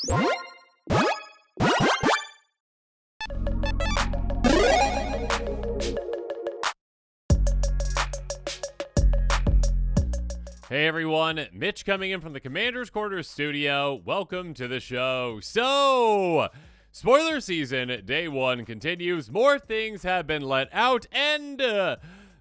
Hey everyone, Mitch coming in from the Commander's Quarters studio. Welcome to the show. So, spoiler season, day one continues. More things have been let out, and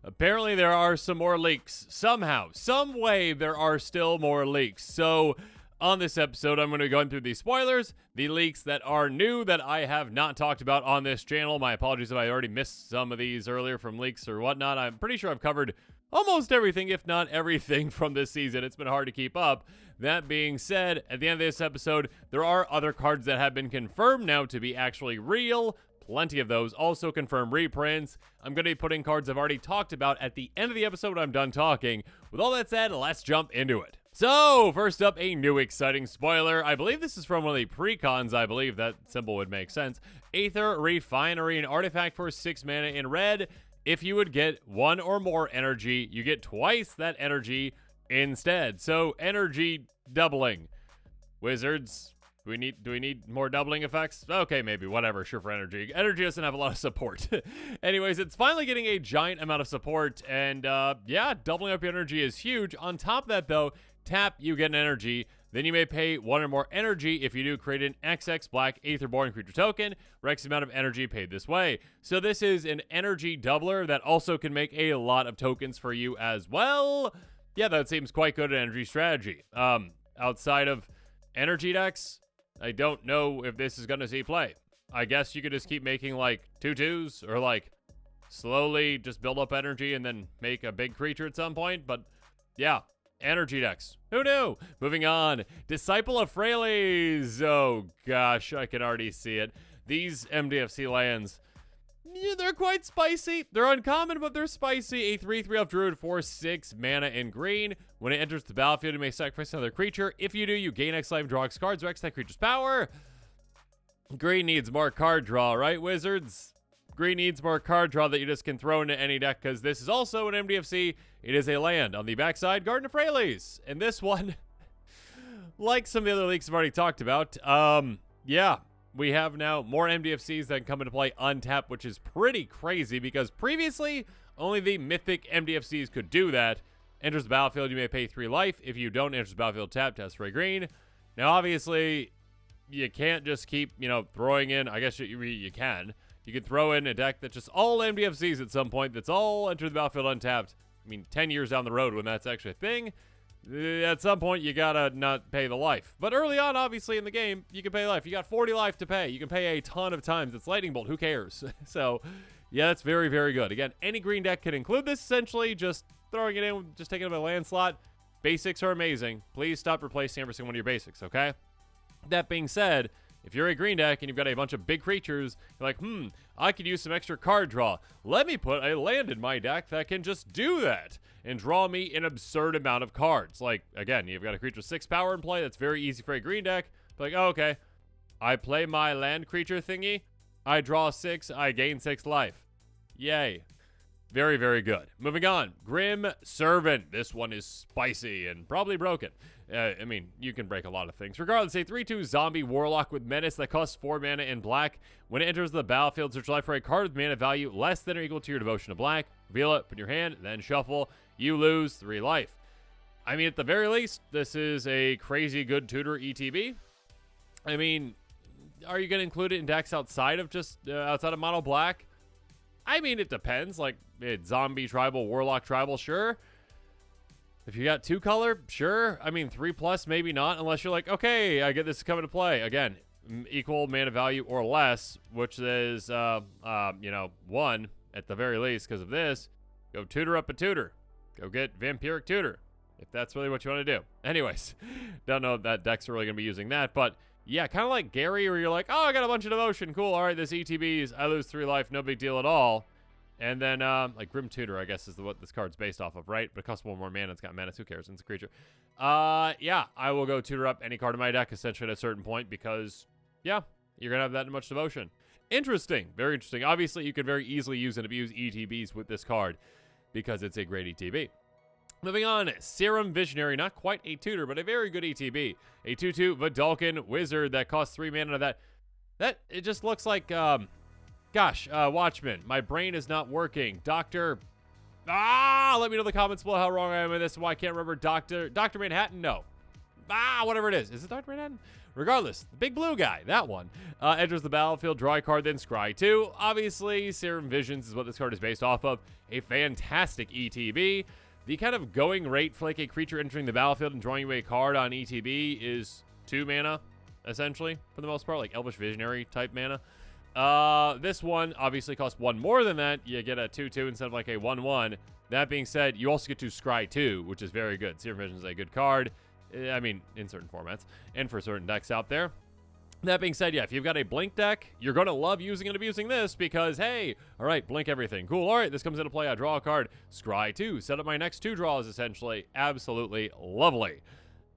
apparently there are some more leaks. Somehow, some way, there are still more leaks. So, on this episode, I'm going to be going through the spoilers, the leaks that are new that I have not talked about on this channel. My apologies if I already missed some of these earlier from leaks or whatnot. I'm pretty sure I've covered almost everything, if not everything, from this season. It's been hard to keep up. That being said, at the end of this episode, there are other cards that have been confirmed now to be actually real. Plenty of those. Also confirmed reprints. I'm going to be putting cards I've already talked about at the end of the episode when I'm done talking. With all that said, let's jump into it. So, first up, a new exciting spoiler. I believe this is from one of the precons. I believe that symbol would make sense. Aether Refinery, an artifact for 6 mana in red. If you would get one or more energy, you get twice that energy instead. So, energy doubling. Wizards, do we need more doubling effects? Okay, maybe, whatever, sure for energy. Energy doesn't have a lot of support. Anyways, it's finally getting a giant amount of support, and yeah, doubling up your energy is huge. On top of that, though, tap, you get an energy. Then you may pay one or more energy. If you do, create an XX black Aetherborn creature token for X amount of energy paid this way. So this is an energy doubler that also can make a lot of tokens for you as well. Yeah, that seems quite good at energy strategy. Outside of energy decks, I don't know if this is going to see play. I guess you could just keep making like 2/2s or like slowly just build up energy and then make a big creature at some point. But yeah. Energy decks. Who knew? Moving on. Disciple of Freyles. Oh, gosh. I can already see it. These MDFC lands, yeah, they're quite spicy. They're uncommon, but they're spicy. A 3/3 elf druid for 6 mana in green. When it enters the battlefield, you may sacrifice another creature. If you do, you gain X life, draw X cards, or X that creature's power. Green needs more card draw, right, Wizards? Green needs more card draw that you just can throw into any deck, because this is also an MDFC. It is a land. On the backside, Garden of Freyles. And this one, like some of the other leaks I've already talked about, yeah, we have now more MDFCs that can come into play untapped, which is pretty crazy, because previously, only the mythic MDFCs could do that. Enters the battlefield, you may pay 3 life. If you don't enter the battlefield tapped, test 3 green. Now, obviously, you can't just keep, throwing in, I guess you can. You can throw in a deck that's just all MDFCs at some point, that's all enter the battlefield untapped. I mean, 10 years down the road when that's actually a thing, at some point you gotta not pay the life. But early on, obviously, in the game, you can pay life. You got 40 life to pay. You can pay a ton of times. It's Lightning Bolt. Who cares? So, yeah, that's very, very good. Again, any green deck can include this, essentially. Just throwing it in, just taking up a land slot. Basics are amazing. Please stop replacing every single one of your basics, okay? That being said, if you're a green deck and you've got a bunch of big creatures, you're like, I could use some extra card draw. Let me put a land in my deck that can just do that and draw me an absurd amount of cards. Like, again, you've got a creature with 6 power in play. That's very easy for a green deck. Like, oh, okay, I play my land creature thingy. I draw 6. I gain 6 life. Yay. Very, very good. Moving on. Grim Servant. This one is spicy and probably broken. I mean, you can break a lot of things. Regardless, a 3/2 zombie warlock with menace that costs 4 mana in black. When it enters the battlefield, search life for a card with mana value less than or equal to your devotion to black. Reveal it, put in your hand, then shuffle. You lose 3 life. I mean, at the very least, this is a crazy good tutor ETB. I mean, are you going to include it in decks outside of just outside of mono black? I mean, it depends. Like, zombie tribal, warlock tribal, sure. If you got 2 color, sure. I mean, 3+, maybe not, unless you're like, okay, I get this coming to play. Again, equal mana value or less, which is, 1 at the very least because of this. Go tutor up a tutor. Go get Vampiric Tutor, if that's really what you want to do. Anyways, don't know if that decks are really going to be using that, but yeah, kind of like Gary, where you're like, oh, I got a bunch of devotion. Cool. All right, this ETBs, I lose 3 life. No big deal at all. And then, like, Grim Tutor, I guess, is what this card's based off of, right? But it costs 1 more mana. It's got menace. Who cares? It's a creature. Yeah, I will go tutor up any card in my deck, essentially, at a certain point, because, yeah, you're going to have that much devotion. Interesting. Very interesting. Obviously, you could very easily use and abuse ETBs with this card, because it's a great ETB. Moving on, Serum Visionary, not quite a tutor, but a very good ETB. A 2/2 Vidalcan Wizard that costs 3 mana. It just looks like, Watchmen. My brain is not working. Let me know in the comments below how wrong I am with this and why I can't remember Dr. Manhattan. No. Whatever it is. Is it Dr. Manhattan? Regardless, the big blue guy, that one, enters the battlefield, draw a card, then scry 2. Obviously, Serum Visions is what this card is based off of. A fantastic ETB. The kind of going rate for like a creature entering the battlefield and drawing away a card on ETB is 2 mana, essentially, for the most part, like Elvish Visionary type mana. This one obviously costs 1 more than that. You get a 2/2 instead of like a 1/1. That being said, you also get to scry 2, which is very good. Serum Vision is a good card. I mean, in certain formats and for certain decks out there. That being said, yeah, if you've got a blink deck, you're going to love using and abusing this because, hey, all right, blink everything. Cool. All right, this comes into play. I draw a card. Scry 2. Set up my next 2 draws, essentially. Absolutely lovely.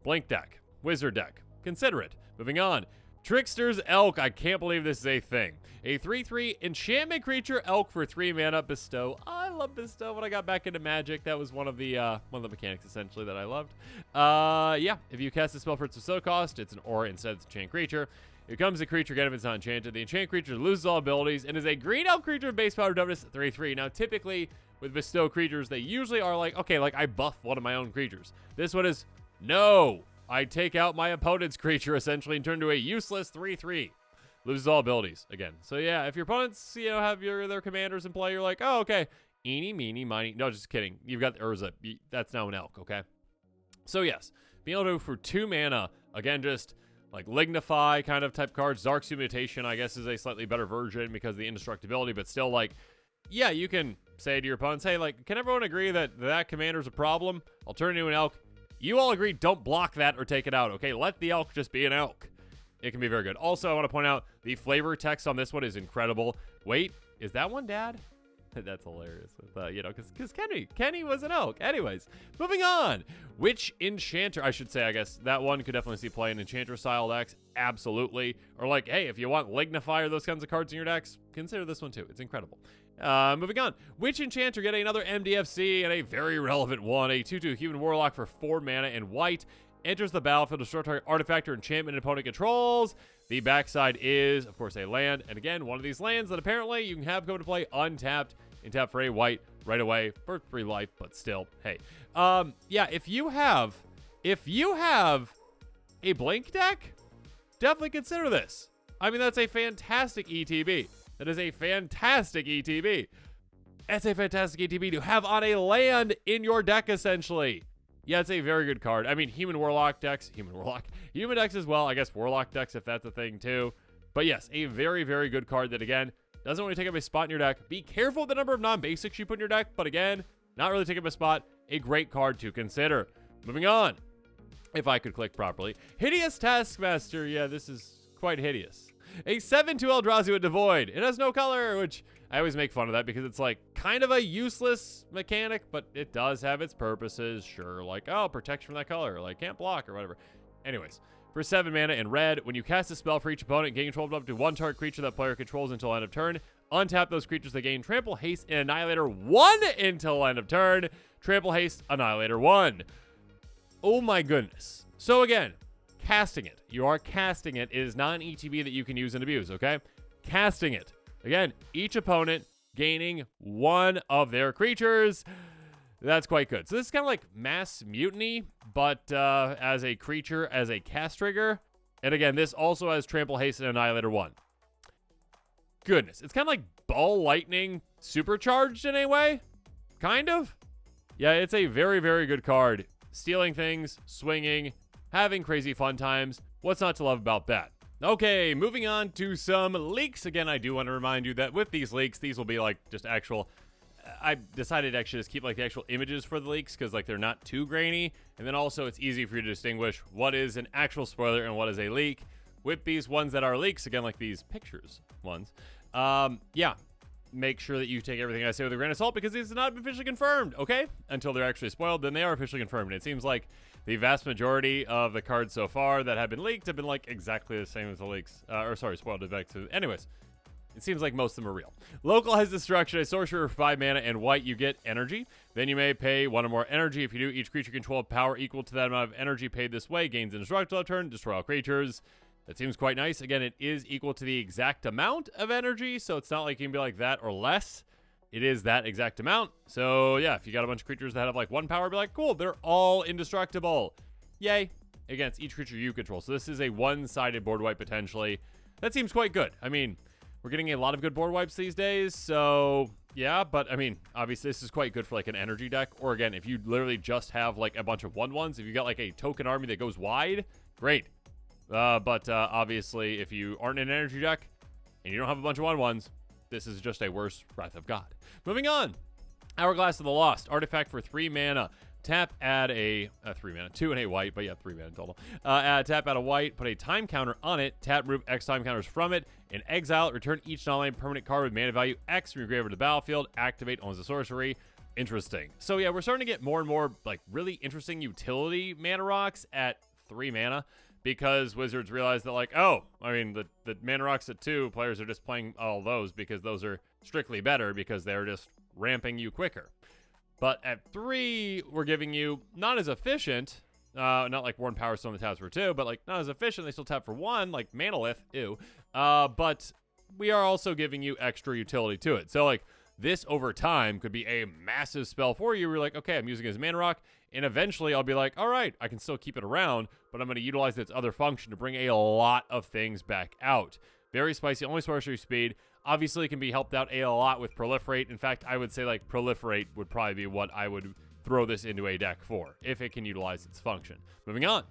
Blink deck. Wizard deck. Consider it. Moving on. Trickster's Elk. I can't believe this is a thing. A 3/3 enchantment creature elk for 3 mana. Bestow. I love Bestow. When I got back into Magic, that was one of the mechanics essentially that I loved. Yeah, if you cast a spell for its bestow cost, it's an aura instead of an enchant creature. It becomes a creature again if it's not enchanted. The enchant creature loses all abilities and is a green elk creature base power toughness 3/3. Now, typically with bestow creatures, they usually are like, okay, like I buff one of my own creatures. This one is no. I take out my opponent's creature essentially and turn to a useless 3/3. Loses all abilities again. So yeah, if your opponents, have their commanders in play, you're like, oh, okay. Eeny, meeny, miny. No, just kidding. You've got the Urza. That's now an elk, okay? So yes, being able to for 2 mana, again, just like Lignify kind of type cards. Zark's Mutation, I guess, is a slightly better version because of the indestructibility, but still, like, yeah, you can say to your opponents, hey, like, can everyone agree that commander's a problem? I'll turn into an elk. You all agree, don't block that or take it out, okay? Let the elk just be an elk. It can be very good. Also, I want to point out the flavor text on this one is incredible. Wait, is that one Dad? That's hilarious. Because Kenny was an elk. Anyways, moving on. Witch Enchanter, I should say, I guess. That one could definitely see play in Enchanter-style decks. Absolutely. Or like, hey, if you want Lignify or those kinds of cards in your decks, consider this one too. It's incredible. Moving on. Witch Enchanter getting another MDFC and a very relevant one. A 2/2 Human Warlock for 4 mana and white. Enters the battlefield to destroy target artifact or enchantment an opponent controls. The backside is, of course, a land. And again, one of these lands that apparently you can have go to play untapped and tap for a white right away for 3 life, but still, hey. Yeah, if you have a blink deck, definitely consider this. I mean, that's a fantastic ETB. That is a fantastic ETB. That's a fantastic ETB to have on a land in your deck, essentially. Yeah, it's a very good card. I mean, human decks as well. I guess Warlock decks, if that's a thing too. But yes, a very, very good card that, again, doesn't really take up a spot in your deck. Be careful with the number of non-basics you put in your deck. But again, not really take up a spot. A great card to consider. Moving on. If I could click properly. Hideous Taskmaster. Yeah, this is quite hideous. A 7/2 Eldrazi with Devoid. It has no color, which I always make fun of that because it's like kind of a useless mechanic, but it does have its purposes. Sure, like, oh, protection from that color, like can't block or whatever. Anyways, for 7 mana in red, when you cast a spell for each opponent, gain control of up to 1 target creature that player controls until end of turn. Untap those creatures that gain Trample, Haste, and Annihilator 1 until end of turn. Trample, Haste, Annihilator 1. Oh my goodness. So again, casting it. You are casting it. It is not an ETB that you can use and abuse, okay? Casting it. Again, each opponent gaining 1 of their creatures. That's quite good. So this is kind of like Mass Mutiny, but as a creature, as a cast trigger. And again, this also has Trample, Haste, and Annihilator 1. Goodness. It's kind of like Ball Lightning supercharged in a way. Kind of. Yeah, it's a very, very good card. Stealing things, swinging, having crazy fun times. What's not to love about that? Okay, moving on to some leaks. Again, I do want to remind you that with these leaks, these will be like just actual... I decided to actually just keep like the actual images for the leaks because like they're not too grainy. And then also it's easy for you to distinguish what is an actual spoiler and what is a leak. With these ones that are leaks, again, like these pictures ones, yeah, make sure that you take everything I say with a grain of salt because these have not been officially confirmed, okay? Until they're actually spoiled, then they are officially confirmed. And it seems like the vast majority of the cards so far that have been leaked have been like exactly the same as the leaks, spoiled effects. Anyways, It seems like most of them are real. Localized Destruction, a sorcerer for 5 mana and white, you get energy. Then you may pay 1 or more energy. If you do, each creature control power equal to that amount of energy paid this way gains indestructible turn, destroy all creatures. That seems quite nice. Again, it is equal to the exact amount of energy, so it's not like you can be like that or less. It is that exact amount. So yeah, if you got a bunch of creatures that have like 1 power, be like, cool, they're all indestructible. Yay. Against each creature you control. So this is a one-sided board wipe potentially. That seems quite good. I mean, we're getting a lot of good board wipes these days, so yeah, but I mean, obviously this is quite good for like an energy deck, or again, if you literally just have like a bunch of 1/1s, if you got like a token army that goes wide, great. But obviously, if you aren't in an energy deck and you don't have a bunch of 1/1s, this is just a worse Wrath of God. Moving on. Hourglass of the Lost. Artifact for 3 mana. Tap, add a 3 mana. 2 and a white, but yeah, 3 mana total. Tap, add a white, put a time counter on it. Tap, remove X time counters from it. In exile it, return each non-land permanent card with mana value X from your graveyard to the battlefield. Activate owns a sorcery. Interesting. So yeah, we're starting to get more and more like really interesting utility mana rocks at 3 mana. Because Wizards realize that, like, oh, I mean, the mana rocks at 2, players are just playing all those because those are strictly better because they're just ramping you quicker. But at 3, we're giving you not as efficient, not like Worn Power Stone that taps for 2, but like not as efficient. They still tap for 1, like Manalith, ew. But we are also giving you extra utility to it. So like this over time could be a massive spell for you. We're like, okay, I'm using it as mana rock. And eventually I'll be like, all right, I can still keep it around, but I'm going to utilize its other function to bring a lot of things back out. Very spicy, only sorcery speed. Obviously, it can be helped out a lot with Proliferate. In fact, I would say like Proliferate would probably be what I would throw this into a deck for, if it can utilize its function. Moving on.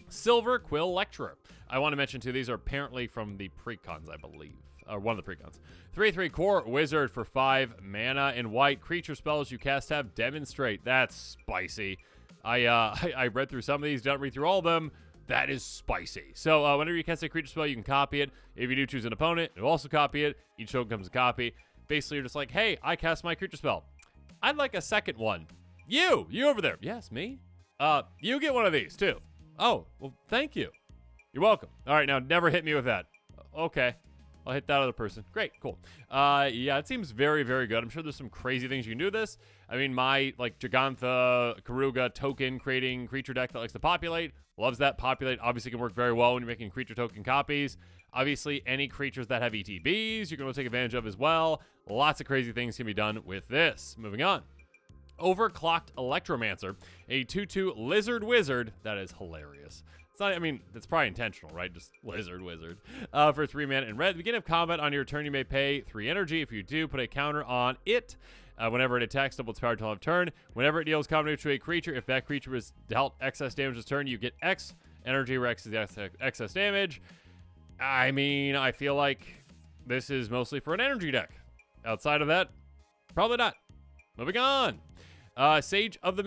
Silver Quill Lecturer. I want to mention too, these are apparently from the precons, I believe. Or one of the precons. 3/3 core wizard for 5 mana and white. Creature spells you cast have demonstrate. That's spicy. I read through some of these, don't read through all of them. That is spicy. So whenever you cast a creature spell, you can copy it. If you do choose an opponent, you'll also copy it. Each token comes a copy. Basically, you're just like, hey, I cast my creature spell. I'd like a second one. You over there. Yes, me. You get one of these too. Oh, well, thank you. You're welcome. All right, now never hit me with that. Okay. I'll hit that other person. Great, cool. Yeah, it seems very, very good. I'm sure there's some crazy things you can do with this. I mean, my, like, Jagantha, Karuga token creating creature deck that likes to populate, loves that. Populate obviously can work very well when you're making creature token copies. Obviously, any creatures that have ETBs, you can really take advantage of as well. Lots of crazy things can be done with this. Moving on. Overclocked Electromancer, a 2/2 lizard wizard. That is hilarious. It's not, I mean, it's probably intentional, right? Just wizard. For 3 mana in red. At the beginning of combat on your turn, you may pay 3 energy. If you do, put a counter on it. Whenever it attacks, double its power till of turn. Whenever it deals combat to a creature, if that creature was dealt excess damage this turn, you get X energy, where X is the excess damage. I mean, I feel like this is mostly for an energy deck. Outside of that, probably not. Moving on. Sage of the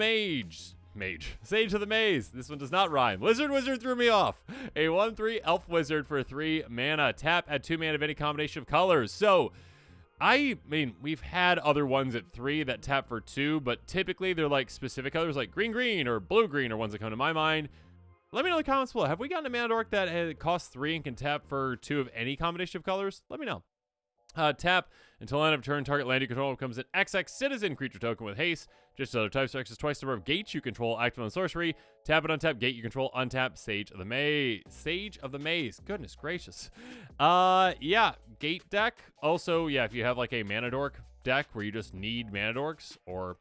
Sage of the Maze. This one does not rhyme. Wizard threw me off. A 1/3 elf wizard for 3 mana. Tap, add 2 mana of any combination of colors. So, I mean, we've had other ones at 3 that tap for 2, but typically they're like specific colors like green or blue-green are ones that come to my mind. Let me know in the comments below. Have we gotten a mana dork that costs 3 and can tap for 2 of any combination of colors? Let me know. Tap until end of turn, target land you control becomes an XX citizen creature token with haste. Just other types, X is twice the number of gates you control, active on sorcery. Tap it, untap gate you control, untap Sage of the Maze. Sage of the Maze. Goodness gracious. Yeah, gate deck. Also, yeah, if you have like a mana dork deck where you just need mana dorks, or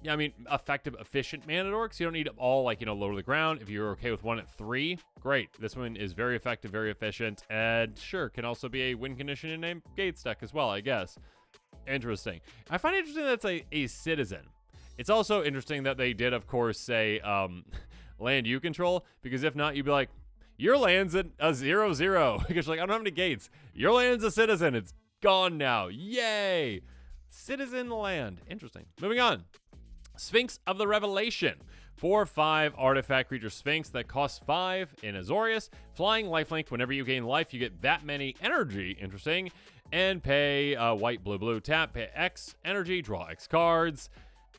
yeah, I mean, effective, efficient mana dorks. You don't need them all, like, you know, low to the ground. If you're okay with 1 at 3, great. This one is very effective, very efficient, and sure, can also be a win condition in a Gates deck as well, I guess. Interesting. I find it interesting that it's a citizen. It's also interesting that they did, of course, say land you control, because if not, you'd be like, your land's at a 0/0. Because you're like, I don't have any gates. Your land's a citizen. It's gone now. Yay. Citizen land. Interesting. Moving on. Sphinx of the Revelation. 4/5 artifact creature Sphinx that costs 5 in Azorius. Flying lifelink. Whenever you gain life, you get that many energy. Interesting. And pay white, blue, tap. Pay X energy. Draw X cards.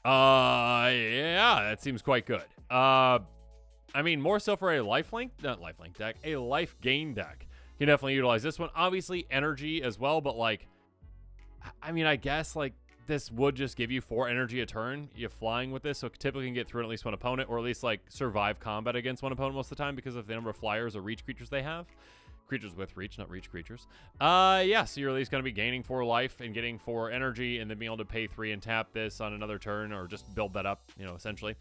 Yeah, that seems quite good. I mean, more so for a lifelink, not lifelink deck, a life gain deck. can definitely utilize this one. Obviously, energy as well, but like, I mean, I guess like this would just give you 4 energy a turn. You're flying with this, so typically you can get through at least one opponent, or at least like survive combat against one opponent most of the time because of the number of flyers or reach creatures they have. Creatures with reach, not reach creatures. Yeah, so you're at least going to be gaining 4 life and getting 4 energy, and then being able to pay 3 and tap this on another turn, or just build that up, you know, essentially.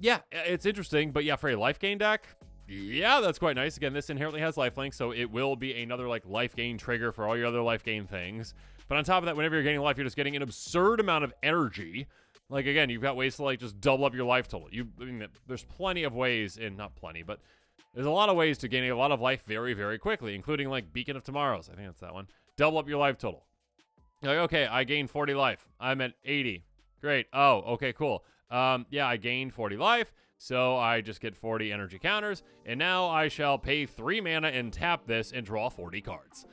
Yeah, it's interesting, but yeah, for a life gain deck, yeah, that's quite nice. Again, this inherently has lifelink, so it will be another like life gain trigger for all your other life gain things. But on top of that, whenever you're gaining life, you're just getting an absurd amount of energy. Like, again, you've got ways to like just double up your life total. I mean, there's plenty of ways, and not plenty, but there's a lot of ways to gain a lot of life very, very quickly, including like Beacon of Tomorrows. I think that's that one. Double up your life total. You're like, okay, I gained 40 life. I'm at 80. Great. Oh, okay, cool. Yeah, I gained 40 life, so I just get 40 energy counters, and now I shall pay 3 mana and tap this and draw 40 cards.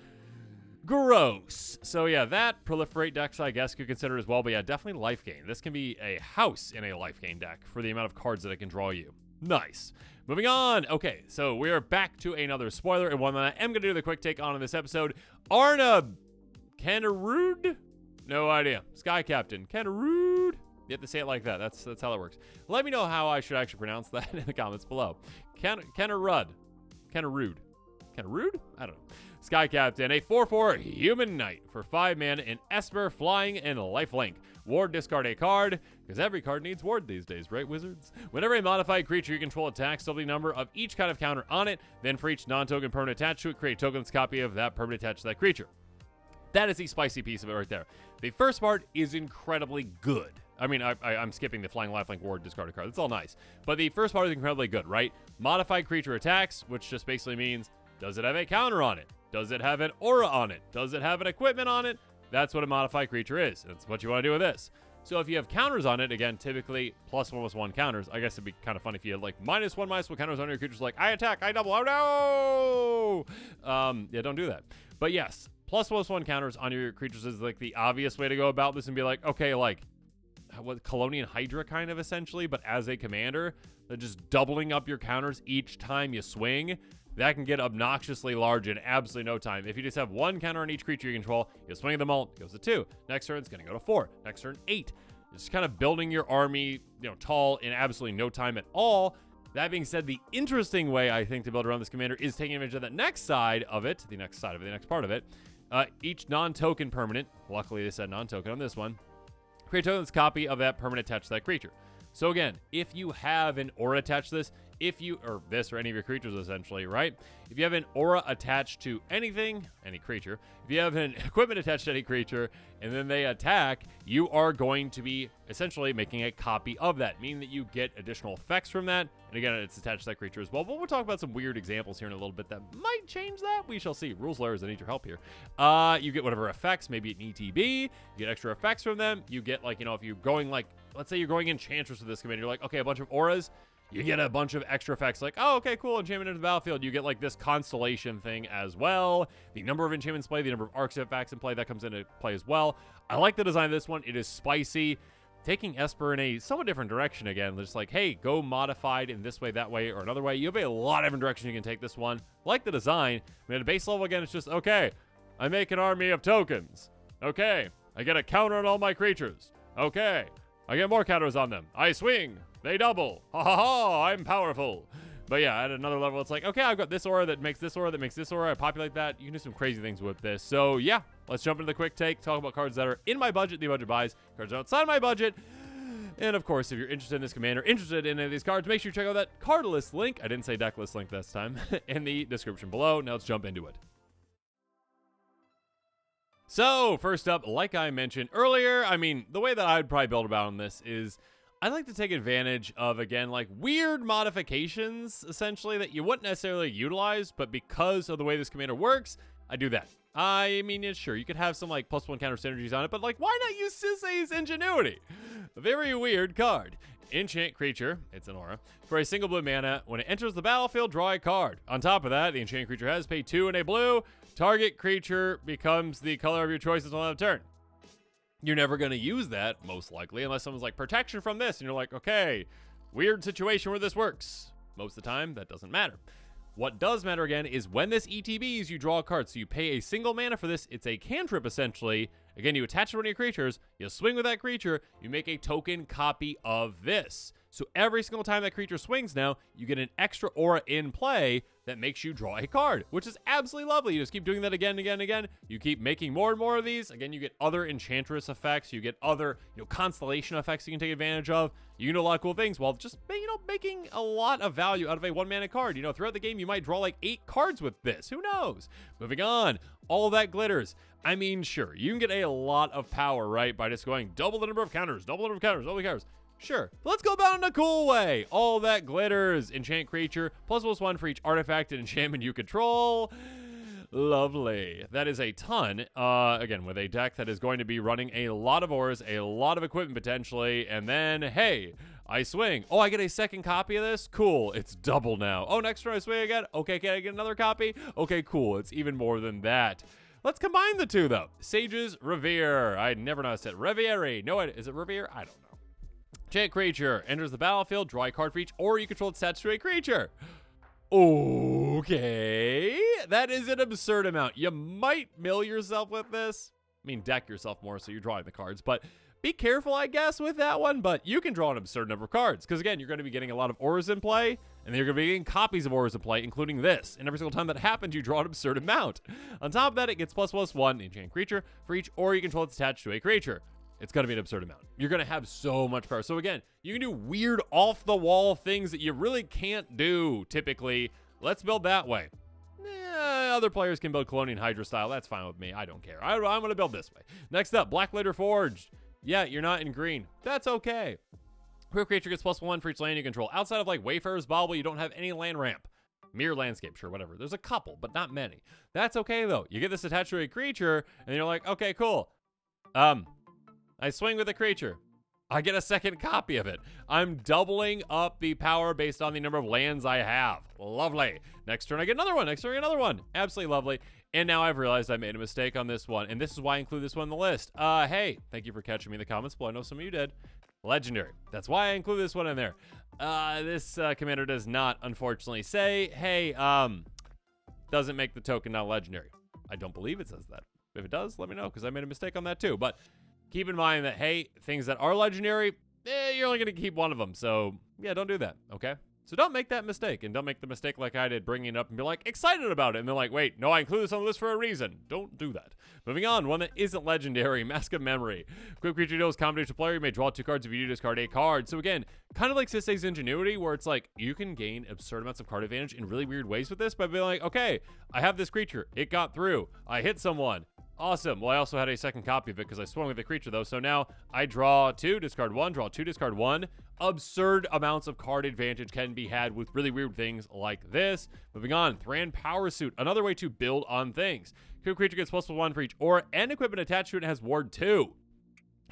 Gross. So yeah, that proliferate decks I guess could consider as well, but yeah, definitely life gain. This can be a house in a life gain deck for the amount of cards that it can draw you. Nice. Moving on. Okay, so we are back to another spoiler, and one that I am going to do the quick take on in this episode. Arna Kennerud? No idea. Skycaptain. Kennerud? You have to say it like that. That's how that works. Let me know how I should actually pronounce that in the comments below. Kennerud. Kennerud. Kennerud? I don't know. Skycaptain, a 4/4 human knight for 5 mana in Esper, flying, and lifelink. Ward, discard a card, because every card needs ward these days, right, wizards? Whenever a modified creature you control attacks, double the number of each kind of counter on it, then for each non-token permanent attached to it, create a tokenless copy of that permanent attached to that creature. That is the spicy piece of it right there. The first part is incredibly good. I mean, I'm skipping the flying lifelink ward discard a card. That's all nice. But the first part is incredibly good, right? Modified creature attacks, which just basically means, does it have a counter on it? Does it have an aura on it? Does it have an equipment on it? That's what a modified creature is. That's what you want to do with this. So if you have counters on it, again, typically +1/+1 counters. I guess it'd be kind of funny if you had like -1/-1 counters on your creatures, like I attack, I double, oh no! Yeah, don't do that. But yes, +1/+1 counters on your creatures is like the obvious way to go about this and be like, okay, like what Colonian Hydra kind of essentially, but as a commander, they're just doubling up your counters each time you swing. That can get obnoxiously large in absolutely no time. If you just have 1 counter on each creature you control, you swing them all, it goes to 2. Next turn, it's going to go to 4. Next turn, 8. It's just kind of building your army, tall in absolutely no time at all. That being said, the interesting way, I think, to build around this commander is taking advantage of that next side of it, the next part of it. Each non-token permanent, luckily they said non-token on this one, create a tokenless copy of that permanent attached to that creature. So again, if you have an aura attached to this, or any of your creatures essentially, right? If you have an aura attached to anything, any creature, if you have an equipment attached to any creature, and then they attack, you are going to be essentially making a copy of that, meaning that you get additional effects from that. And again, it's attached to that creature as well. But we'll talk about some weird examples here in a little bit that might change that. We shall see. Rules layers, I need your help here. You get whatever effects, maybe an ETB, you get extra effects from them. You get if you're going let's say you're going Enchantress with this commander, you're like, okay, a bunch of auras, you get a bunch of extra effects like, oh, okay, cool, enchantment into the battlefield. You get like this constellation thing as well. The number of enchantments play, the number of artifacts in play, that comes into play as well. I like the design of this one. It is spicy. Taking Esper in a somewhat different direction again. Just like, hey, go modified in this way, that way, or another way. You have a lot of different directions you can take this one. Like the design. I mean, at a base level, again, it's just, okay, I make an army of tokens. Okay, I get a counter on all my creatures. Okay, I get more counters on them. I swing. They double. Ha ha ha, I'm powerful. But yeah, at another level, it's like, okay, I've got this aura that makes this aura that makes this aura. I populate that. You can do some crazy things with this. So yeah, let's jump into the quick take. Talk about cards that are in my budget, the budget buys. Cards outside my budget. And of course, if you're interested in this commander, interested in any of these cards, make sure you check out that card list link. I didn't say deck list link this time. In the description below. Now let's jump into it. So first up, like I mentioned earlier, I mean, the way that I'd probably build about on this is I like to take advantage of, again, like weird modifications, essentially, that you wouldn't necessarily utilize, but because of the way this commander works, I do that. I mean, yeah, sure, you could have some like +1 counter synergies on it, but like, why not use Sisei's Ingenuity? A very weird card. Enchant creature, it's an aura, for a single blue mana. When it enters the battlefield, draw a card. On top of that, the enchanted creature has pay 2 and a blue. Target creature becomes the color of your choice until end of turn. You're never going to use that, most likely, unless someone's like, protection from this, and you're like, okay, weird situation where this works. Most of the time, that doesn't matter. What does matter again is when this ETBs, you draw a card. So you pay a single mana for this. It's a cantrip essentially. Again, you attach it to one of your creatures, you swing with that creature, you make a token copy of this. So every single time that creature swings now, you get an extra aura in play that makes you draw a card, which is absolutely lovely. You just keep doing that again and again and again. You keep making more and more of these. Again, you get other enchantress effects. You get other, constellation effects you can take advantage of. You can do a lot of cool things while just, making a lot of value out of a 1-mana card. Throughout the game, you might draw like 8 cards with this. Who knows? Moving on. All that glitters. I mean, sure, you can get a lot of power, right, by just going double the number of counters, double the number of counters, double the counters. Sure, but let's go about it in a cool way. All that glitters. Enchant creature, +1 for each artifact and enchantment you control. Lovely. That is a ton. Again, with a deck that is going to be running a lot of auras, a lot of equipment potentially, and then, hey, I swing. Oh, I get a second copy of this? Cool. It's double now. Oh, next turn I swing again? Okay, can I get another copy? Okay, cool. It's even more than that. Let's combine the two, though. Sage's Revere. I never know how to say it. Reviere. No, is it Revere? I don't know. Enchant creature. Enters the battlefield. Draw a card for each, or you control its attached to a creature. Okay. That is an absurd amount. You might mill yourself with this. I mean, deck yourself more so you're drawing the cards, but be careful, I guess, with that one. But you can draw an absurd number of cards because, again, you're going to be getting a lot of auras in play, and then you're going to be getting copies of auras in play, including this. And every single time that happens, you draw an absurd amount. On top of that, it gets +1 enchant creature for each aura you control that's attached to a creature. It's going to be an absurd amount. You're going to have so much power. So again, you can do weird off-the-wall things that you really can't do typically. Let's build that way. Other players can build Colonial Hydra style. That's fine with me. I don't care. I'm going to build this way. Next up, Black Lighter Forged. Yeah, you're not in green. That's okay. Your creature gets +1 for each land you control. Outside of like Wayfarer's Bauble, you don't have any land ramp. Mirror Landscape, sure, whatever. There's a couple, but not many. That's okay, though. You get this attached to a creature, and you're like, okay, cool. I swing with a creature. I get a second copy of it. I'm doubling up the power based on the number of lands I have. Lovely. Next turn, I get another one. Next turn, I get another one. Absolutely lovely. And now I've realized I made a mistake on this one, and this is why I include this one in the list. Hey, thank you for catching me in the comments below. I know some of you did. Legendary. That's why I include this one in there. This commander does not, unfortunately, say, hey, doesn't make the token not legendary. I don't believe it says that. If it does, let me know, because I made a mistake on that too. But keep in mind that, hey, things that are legendary, you're only going to keep one of them. So, yeah, don't do that, okay? So don't make that mistake, and don't make the mistake like I did, bringing it up and be like, excited about it, and they're like, wait, no, I included this on the list for a reason. Don't do that. Moving on, one that isn't legendary, Mask of Memory. Quick creature deals combination player, you may draw 2 cards if you do discard a card. So again, kind of like Sisei's Ingenuity, where it's like, you can gain absurd amounts of card advantage in really weird ways with this by being like, okay, I have this creature, it got through, I hit someone. Awesome. Well, I also had a second copy of it because I swung with the creature, though. So now I draw 2, discard 1, draw 2, discard 1. Absurd amounts of card advantage can be had with really weird things like this. Moving on, Thran Power Suit. Another way to build on things. Creature gets +1 for each aura and equipment attached to it and has Ward 2.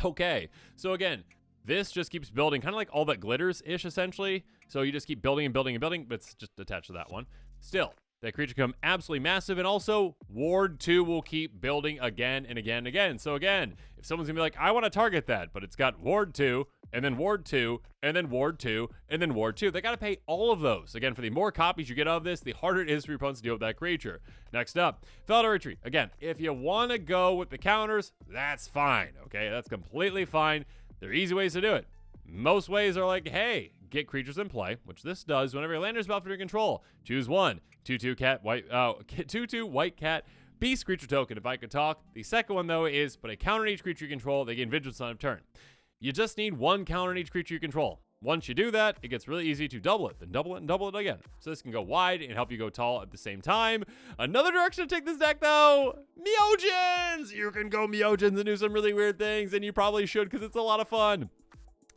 Okay. So again, this just keeps building, kind of like All That Glitters-ish, essentially. So you just keep building and building and building, but it's just attached to that one. Still, that creature become absolutely massive, and also Ward 2 will keep building again and again and again. So again, if someone's gonna be like, I want to target that, but it's got Ward 2, and then Ward 2, and then Ward 2, and then Ward 2, they gotta pay all of those. Again, for the more copies you get of this, the harder it is for your opponents to deal with that creature. Next up, Felidar Retreat. Again, if you want to go with the counters, that's fine, okay? That's completely fine. There are easy ways to do it. Most ways are like, hey, get creatures in play, which this does whenever your land is about for your control. Choose one. 2/2 cat, white, 2/2 white cat, beast creature token, if I could talk. The second one, though, is put a counter on each creature you control. They gain vigilance on a turn. You just need 1 counter on each creature you control. Once you do that, it gets really easy to double it, then double it, and double it again. So this can go wide and help you go tall at the same time. Another direction to take this deck, though, Myojins! You can go Myojins and do some really weird things, and you probably should because it's a lot of fun.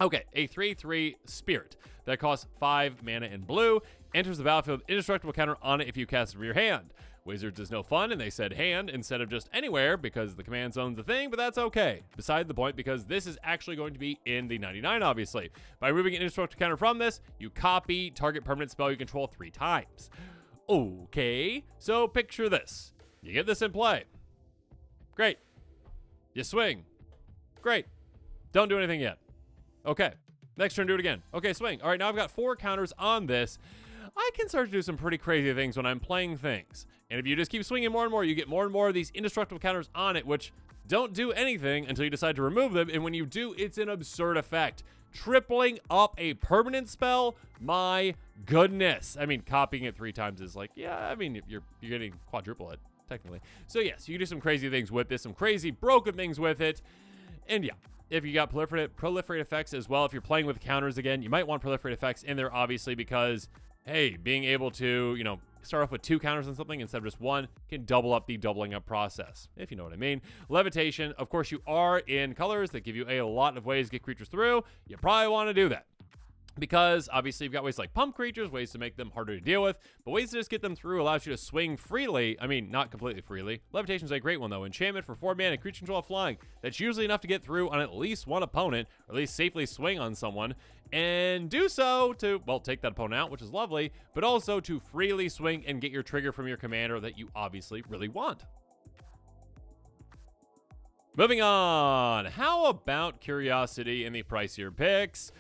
Okay, a 3/3 Spirit that costs 5 mana in blue, enters the battlefield, indestructible counter on it if you cast it from your hand. Wizards is no fun, and they said hand instead of just anywhere because the command zone's a thing, but that's okay. Beside the point, because this is actually going to be in the 99, obviously. By removing an indestructible counter from this, you copy target permanent spell you control 3 times. Okay, so picture this. You get this in play. Great. You swing. Great. Don't do anything yet. Okay. Next turn, do it again. Okay, swing. All right, now I've got 4 counters on this. I can start to do some pretty crazy things when I'm playing things. And if you just keep swinging more and more, you get more and more of these indestructible counters on it, which don't do anything until you decide to remove them. And when you do, it's an absurd effect. Tripling up a permanent spell, my goodness. I mean, copying it 3 times is like, yeah, I mean, you're getting quadruple it, technically. So yes, you can do some crazy things with this, some crazy broken things with it. And yeah, if you got proliferate effects as well, if you're playing with counters again, you might want proliferate effects in there, obviously, because, hey, being able to, you know, start off with 2 counters on something instead of just 1 can double up the doubling up process, if you know what I mean. Levitation, of course, you are in colors that give you a lot of ways to get creatures through. You probably want to do that, because obviously you've got ways like pump creatures, ways to make them harder to deal with, but ways to just get them through allows you to swing freely. I mean, not completely freely. Levitation's a great one, though. Enchantment for 4 mana, creature control flying. That's usually enough to get through on at least one opponent, or at least safely swing on someone, and do so to, well, take that opponent out, which is lovely, but also to freely swing and get your trigger from your commander that you obviously really want. Moving on. How about Curiosity in the pricier picks?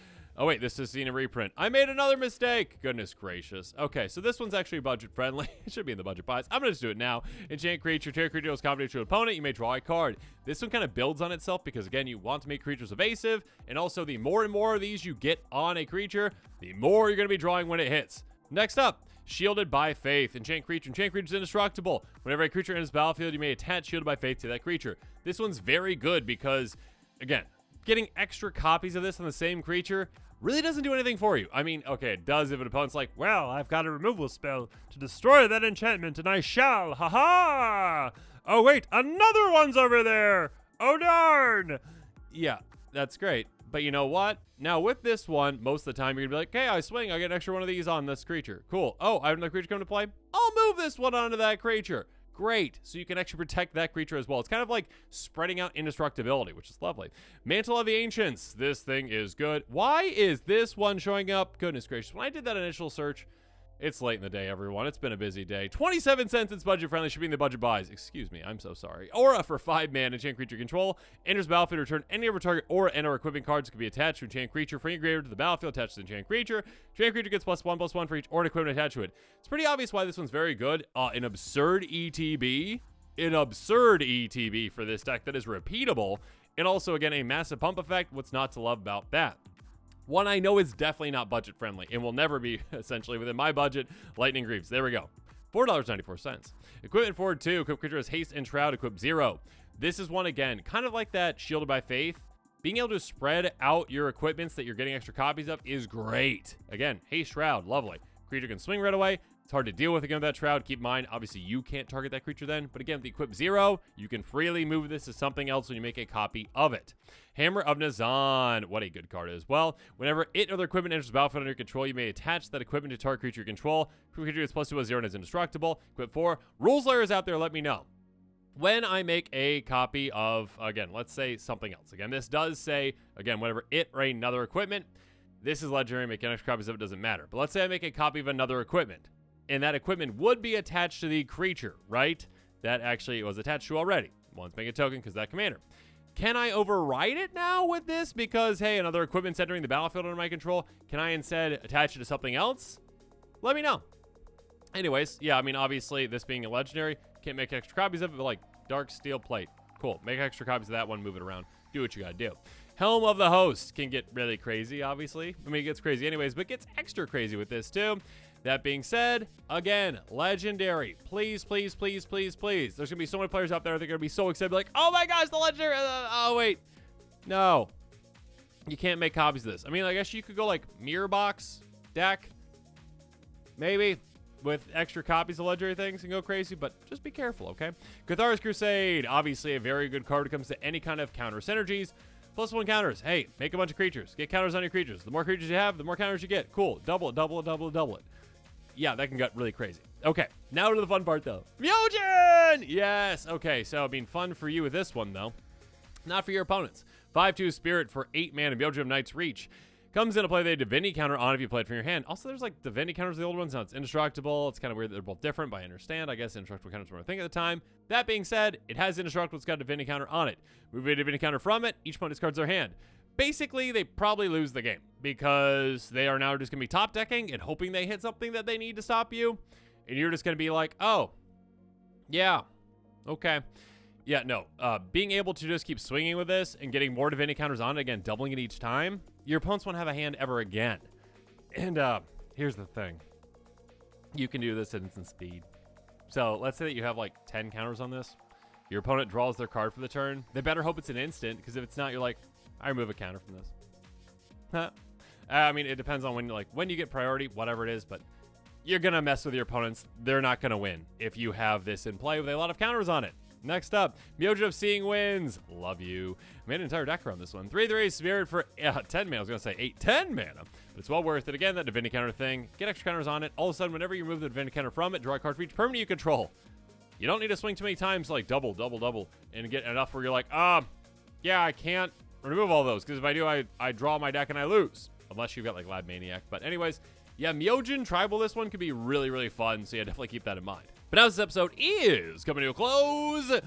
Oh, wait, this is seen a reprint. I made another mistake. Goodness gracious. Okay, so this one's actually budget friendly. It should be in the budget buys. I'm going to just do it now. Enchant creature. Target creature deals combat to an opponent. You may draw a card. This one kind of builds on itself because, again, you want to make creatures evasive. And also, the more and more of these you get on a creature, the more you're going to be drawing when it hits. Next up, Shielded by Faith. Enchant creature. Enchant creature is indestructible. Whenever a creature enters the battlefield, you may attach Shielded by Faith to that creature. This one's very good because, again, getting extra copies of this on the same creature really doesn't do anything for you. I mean, okay, it does if an opponent's like, well, I've got a removal spell to destroy that enchantment, and I shall. Ha-ha! Oh, wait, another one's over there! Oh, darn! Yeah, that's great. But you know what? Now, with this one, most of the time, you're going to be like, hey, I swing, I get an extra one of these on this creature. Cool. Oh, I have another creature come to play? I'll move this one onto that creature. Great. So you can actually protect that creature as well. It's kind of like spreading out indestructibility, which is lovely. Mantle of the Ancients. This thing is good. Why is this one showing up? Goodness gracious. When I did that initial search, it's late in the day, everyone. It's been a busy day. 27 cents. It's budget friendly. Should be in the budget buys. Excuse me. I'm so sorry. Aura for 5 mana. Enchant creature control. Enters battlefield. Return any of our target aura and/or equipping cards can be attached to enchant creature from your graveyard to the battlefield. Attached to the enchant creature. Enchant creature gets +1/+1 for each aura and equipment attached to it. It's pretty obvious why this one's very good. An absurd ETB. An absurd ETB for this deck that is repeatable. And also, again, a massive pump effect. What's not to love about that? One I know is definitely not budget friendly and will never be essentially within my budget. Lightning Greaves. There we go. $4.94. Equipment for 2. Equip creature has haste and shroud. Equip 0. This is one, again, kind of like that Shielded by Faith. Being able to spread out your equipments that you're getting extra copies of is great. Again, haste, shroud. Lovely. Creature can swing right away. It's hard to deal with again with that shroud. Keep in mind, obviously, you can't target that creature then. But again, with the equip 0, you can freely move this to something else when you make a copy of it. Hammer of Nazan. What a good card as well. Whenever it or other equipment enters the battlefield under your control, you may attach that equipment to target creature you control. Creature gets +2/+0 and is indestructible. Equip 4. Rules layers out there, let me know. When I make a copy of, again, let's say something else. Again, this does say, again, whenever it or another equipment, this is legendary, making extra copies of it doesn't matter. But let's say I make a copy of another equipment. And that equipment would be attached to the creature, right? That actually was attached to already. Let's make a token because that commander. Can I override it now with this? Because, hey, another equipment's entering the battlefield under my control. Can I instead attach it to something else? Let me know. Anyways, yeah, I mean, obviously, this being a legendary, can't make extra copies of it, but like Dark Steel Plate. Cool. Make extra copies of that one, move it around. Do what you gotta do. Helm of the Host can get really crazy, obviously. I mean, it gets crazy anyways, but gets extra crazy with this too. That being said, again, legendary. Please, please, please, please, please. There's going to be so many players out there that are going to be so excited. Like, oh my gosh, the legendary. Oh, wait. No. You can't make copies of this. I mean, I guess you could go like Mirror Box deck. Maybe. With extra copies of legendary things and go crazy. But just be careful, okay? Cathar's Crusade. Obviously, a very good card when it comes to any kind of counter synergies. +1 counters. Hey, make a bunch of creatures. Get counters on your creatures. The more creatures you have, the more counters you get. Cool. Double it, double it, double it, double it. Yeah, that can get really crazy. Okay, now to the fun part, though. Myojin! Yes! Okay, so, I mean, fun for you with this one, though. Not for your opponents. 5/2 Spirit for 8 mana. Myojin of Knight's Reach. Comes into play with a Divinity counter on if you play it from your hand. Also, there's, like, Divinity counters the old ones. Now it's indestructible. It's kind of weird that they're both different, but I understand. I guess indestructible counters were a thing at the time. That being said, it has indestructible. It's got a Divinity counter on it. Move a Divinity counter from it. Each opponent discards their hand. basically they probably lose the game because they are now just going to be top decking and hoping they hit something that they need to stop you. And you're just going to be like, oh, yeah, okay. Yeah, no, being able to just keep swinging with this and getting more divinity counters on it, again, doubling it each time, your opponents won't have a hand ever again. And here's the thing. You can do this at instant speed. So let's say that you have like 10 counters on this. Your opponent draws their card for the turn. They better hope it's an instant, because if it's not, you're like, I remove a counter from this. Huh. I mean, it depends on when you get priority, whatever it is, but you're going to mess with your opponents. They're not going to win if you have this in play with a lot of counters on it. Next up, Myojo of Seeing Winds. Love you. I made an entire deck around this one. 3/3 Spirit for 10 mana. I was going to say 8/10 mana, but it's well worth it. Again, that divinity counter thing. Get extra counters on it. All of a sudden, whenever you remove the divinity counter from it, draw a card for each permanent you control. You don't need to swing too many times, like double, and get enough where you're like, yeah, I can't remove all those, because if I do, I draw my deck and I lose. Unless you've got like Lab Maniac. But anyways, yeah, Myojin Tribal, this one could be really, really fun, so yeah, definitely keep that in mind. But now this episode is coming to a close.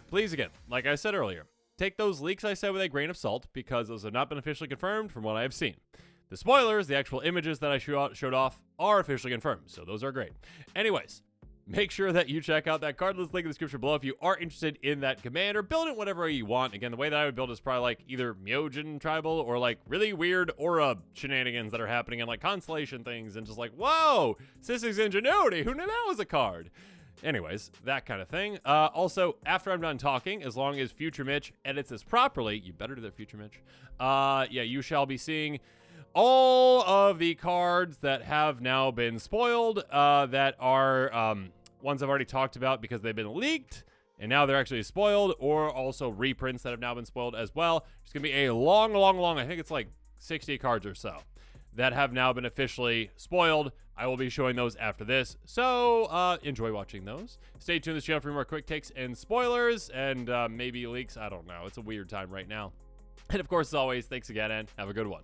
Please, again, like I said earlier, take those leaks I said with a grain of salt, because those have not been officially confirmed from what I have seen. The spoilers, the actual images that I showed off, are officially confirmed, so those are great. Anyways, make sure that you check out that card list link in the description below if you are interested in that commander. Build it whatever way you want. Again, the way that I would build is probably like either Myojin Tribal or like really weird aura shenanigans that are happening in like constellation things, and just like, whoa, Sissig's Ingenuity, who knew that was a card? Anyways, that kind of thing. Also, after I'm done talking, as long as Future Mitch edits this properly, you better do that, Future Mitch. Yeah, you shall be seeing all of the cards that have now been spoiled, that are ones I've already talked about because they've been leaked, and now they're actually spoiled, or also reprints that have now been spoiled as well. It's going to be a long, I think it's like 60 cards or so, that have now been officially spoiled. I will be showing those after this, so enjoy watching those. Stay tuned to this channel for more quick takes and spoilers, and maybe leaks. I don't know. It's a weird time right now. And of course, as always, thanks again, and have a good one.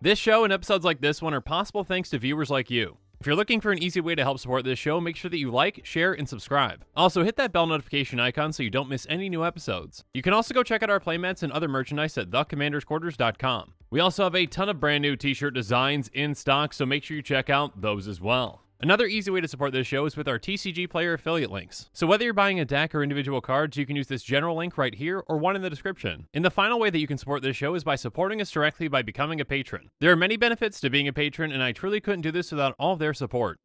This show and episodes like this one are possible thanks to viewers like you. If you're looking for an easy way to help support this show, make sure that you like, share, and subscribe. Also, hit that bell notification icon so you don't miss any new episodes. You can also go check out our playmats and other merchandise at thecommandersquarters.com. We also have a ton of brand new t-shirt designs in stock, so make sure you check out those as well. Another easy way to support this show is with our TCG Player affiliate links. So whether you're buying a deck or individual cards, you can use this general link right here or one in the description. And the final way that you can support this show is by supporting us directly by becoming a patron. There are many benefits to being a patron, and I truly couldn't do this without all of their support.